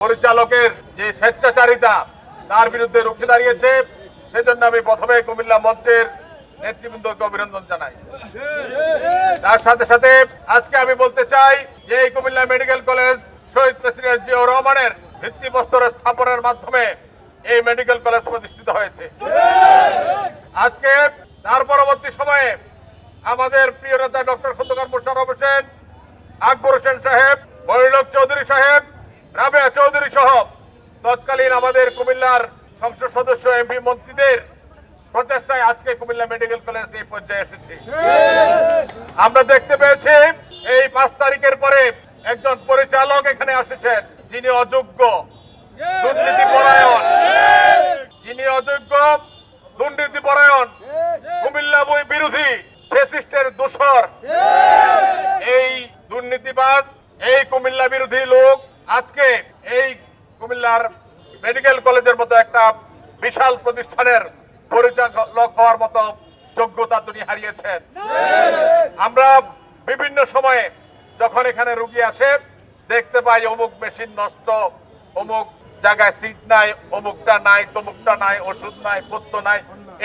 পরিচালকের যে স্বেচ্ছাচারিতা তার বিরুদ্ধে রুখে দাঁড়িয়েছে, সেজন্য আমি প্রথমে কুমিল্লা মঞ্চের নেতৃবৃন্দকে অভিনন্দন জানাই। তার সাথে সাথে আজকে আমি বলতে চাই যে এই কুমিল্লা মেডিকেল কলেজ শহীদ প্রেসিডেন্ট জিয়াউর রহমানের ভিত্তিপ্রস্তর স্থাপনের মাধ্যমে এই মেডিকেল কলেজ প্রতিষ্ঠিত হয়েছে। আজকে তার পরবর্তী সময়ে আমাদের প্রিয় নেতা ডক্টর খন্দকার মোশাররফ হোসেন, আকবর হোসেন সাহেব, মনিরুল চৌধুরী সাহেব, রাবেয়া চৌধুরী সহ তৎকালীন আমাদের কুমিল্লার সংসদ সদস্য এমপি মন্ত্রীদের প্রচেষ্টায় আজকে কুমিল্লা মেডিকেল কলেজ এই পর্যায়ে এসেছে। আমরা দেখতে পেয়েছি এই 5 তারিখের পরে একজন পরিচালক এখানে এসেছেন যিনি অযোগ্য, দুর্নীতিপরায়ণ, কুমিল্লা বিরোধী, ফ্যাসিস্টের দোসর, এই দুর্নীতিবাজ, এই কুমিল্লা বিরোধী লোক আজকে এই কুমিল্লার মেডিকেল কলেজের মতো একটা বিশাল প্রতিষ্ঠানের পরিচালক হওয়ার মতো যোগ্যতা তিনি হারিয়েছেন। আমরা বিভিন্ন সময়ে যখন এখানে রোগী আসে দেখতে পাই অমুক মেশিন নষ্ট, অমুক জায়গায় সিট নাই, অমুকটা নাই, তমুকটা নাই, ওষুধ নাই, পথ্য নাই,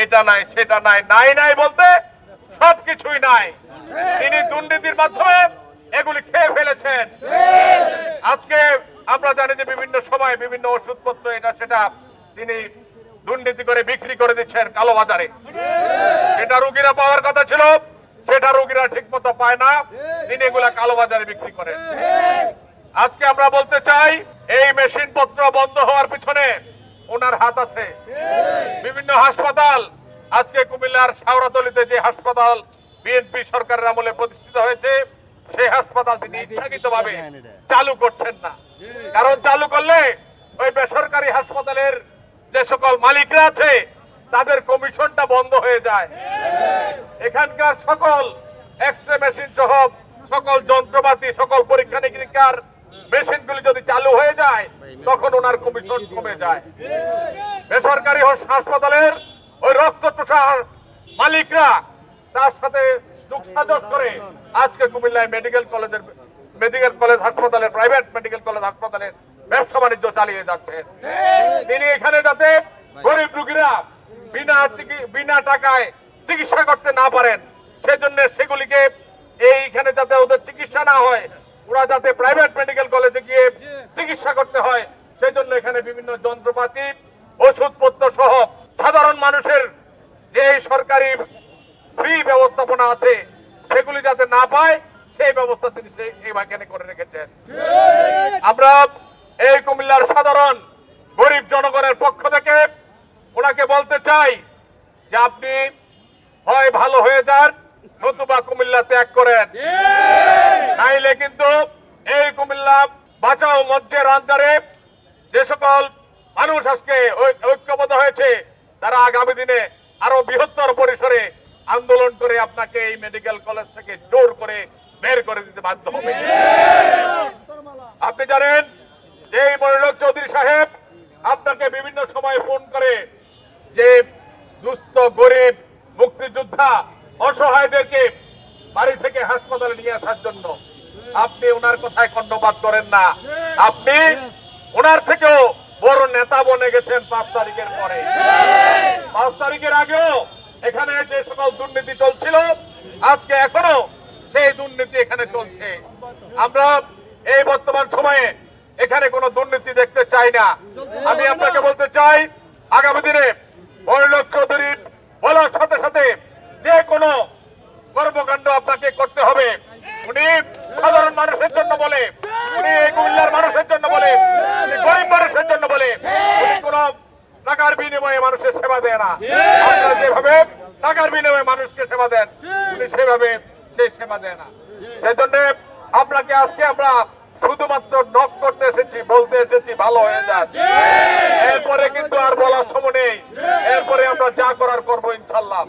এটা নাই, সেটা নাই, নাই নাই বলতে সবকিছুই নাই। তিনি দুর্নীতির মাধ্যমে এগুলি খেয়ে ফেলেছেন। আজকে আমরা জানি যে বিভিন্ন সময় বিভিন্ন ওষুধপত্র এটা সেটা তিনি দুর্নীতি করে বিক্রি করে দিচ্ছেন কালোবাজারে। যেটা রোগীরা পাওয়ার কথা ছিল সেটা রোগীরা ঠিক মতো পায় না, তিনি এগুলা কালোবাজারে বিক্রি করেন। আজকে আমরা বলতে চাই এই মেশিন পত্র বন্ধ হওয়ার পিছনে ওনার হাত আছে। বিভিন্ন হাসপাতাল আজকে কুমিল্লার শাওরাতলীতে যে হাসপাতাল বিএনপি সরকারের আমলে প্রতিষ্ঠিত হয়েছে সেই হাসপাতাল তিনি ইচ্ছাকৃতভাবে চালু করছেন না। কারণ চালু করলে ওই বেসরকারি হাসপাতালের যে সকল মালিকরা আছে তাদের কমিশনটা বন্ধ হয়ে যায়। এখানকার সকল এক্সরে মেশিন সহ সকল যন্ত্রপাতি, সকল পরীক্ষা নিরীক্ষার মেশিনগুলি যদি চালু হয়ে যায় তখন ওনার কমিশন কমে যায়। বেসরকারি হাসপাতালের ওই রক্তচোষা মালিকরা তার সাথে যোগসাজশ করে আজকে কুমিল্লায় মেডিকেল কলেজ হাসপাতালের, প্রাইভেট মেডিকেল কলেজ হাসপাতালের ব্যবসা বাণিজ্য চালিয়ে যাচ্ছেন। তিনি এখানে যাতে গরিব রোগীরা বিনা টাকায় চিকিৎসা করতে না পারেন সেজন্য সেগুলিকে এইখানে যাতে ওদের চিকিৎসা না হয়, ওরা যাতে প্রাইভেট মেডিকেল কলেজে গিয়ে চিকিৎসা করতে হয় সেজন্য এখানে বিভিন্ন যন্ত্রপাতি, ওষুধপত্র সহ সাধারণ মানুষের যে সরকারি ফ্রি ব্যবস্থাপনা আছে সেগুলি যাতে না পায় সেই ব্যবস্থা তিনি এখানে করে রেখেছেন। আমরা এই কুমিল্লার সাধারণ গরিব জনগণের পক্ষ থেকে ওনাকে বলতে চাই যে আপনি হয় ভালো হয়ে যান নতুবা কুমিল্লা ত্যাগ করেন, নাইলে কিন্তু এই কুমিল্লা বাঁচাও মঞ্চের আন্ডারে যে সকল মানুষ আজকে ঐক্যবদ্ধ হয়েছে তারা আগামী দিনে আরো বৃহত্তর পরিসরে আন্দোলন করে আপনাকে এই মেডিকেল কলেজ থেকে জোর করে বের করে দিতে বাধ্য হবে। আপনি জানেন যে মনিরুল চৌধুরী সাহেব আপনাকে বিভিন্ন সময় ফোন করে যে দুস্থ, গরিব, মুক্তিযোদ্ধা, অসহায়দেরকে বাড়ি থেকে হাসপাতালে নিয়ে আসার জন্য আপনি ওনার কথায় কর্ণপাত করেন না। আপনি ওনার থেকেও বড় নেতা বনে গেছেন 5 তারিখের পরে। 5 তারিখের আগেও এখানে যে সকল দুর্নীতি চলছিল আজকে এখনো সেই দুর্নীতি এখানে চলছে। আমরা এই বর্তমান সময়ে এখানে কোনো দুর্নীতি দেখতে চাই না। আমি আপনাকে বলতে চাই আগামী দিনে মনিরুল চৌধুরী বলার সাথে সাথে যে কোনো কর্মকাণ্ড আপনাকে করতে হবে। উনি সাধারণ মানুষের জন্য বলে, উনি এই কুমিল্লার মানুষের জন্য বলে, উনি গরিব মানুষের জন্য বলে, উনি কোন টাকার বিনিময়ে মানুষের সেবা দেয় না। আপনারা যেভাবে টাকার বিনিময়ে মানুষকে সেবা দেন উনি সেভাবে সেই সেবা দেয় না। সেই জন্য আপনাকে আজকে আমরা শুধুমাত্র নক করতে এসেছি, বলতে এসেছি ভালো হয়ে যান। এরপরে কিন্তু আর বলার সময় নেই, এরপরে আমরা যা করার করবো ইনশাল্লাহ।